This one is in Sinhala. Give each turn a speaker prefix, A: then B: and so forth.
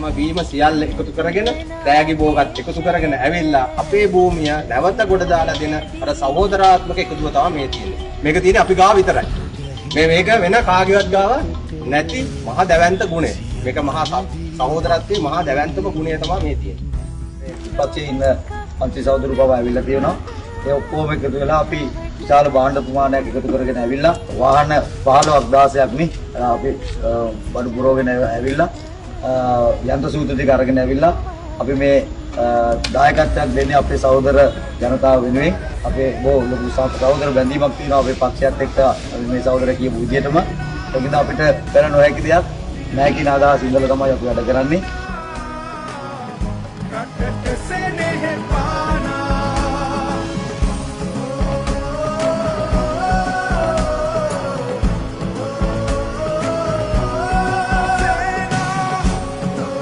A: හැම වීම සියල්ල එකතු කරගෙන තෑගි බෝගත් එකතු කරගෙන ඇවිල්ලා අපේ භූමිය නැවත ගොඩ දාලා දෙන අර සහෝදරාත්මක එකතුව තමයි මේ තියෙන්නේ. මේක තියෙන්නේ අපි ගාව විතරයි. මේක වෙන කාගේවත් ගාව නැති මහා දැවැන්ත ගුණය. මේක මහා සහෝදරත්වයේ මහා දැවැන්තම ගුණය තමයි මේ තියෙන්නේ.
B: පස්සේ ඉන්න පන්ති සහෝදරු බව ඇවිල්ලා තියෙනවා. ඒ ඔක්කොම එකතු වෙලා අපි විශාල භාණ්ඩ ප්‍රමාණයක් එකතු කරගෙන ඇවිල්ලා වාහන 15,000ක් නේ අපි බඩු පුරවගෙන ඇවිල්ලා යන්ත්‍ර සූත්‍ර ටික අරගෙන ඇවිල්ලා අපි මේ දායකත්වයක් දෙන්නේ අපේ සහෝදර ජනතාව වෙනුවෙන්. අපේ ලොකු සහෝදර බැඳීමක් තියෙනවා අපේ පක්ෂයත් එක්ක මේ සහෝදර කියපු විදිහටම. ඒකින්ද අපිට පෙර නොහැකි දෙයක් නැහැ කියන අදහස ඉඳලා තමයි අපි වැඩ කරන්නේ.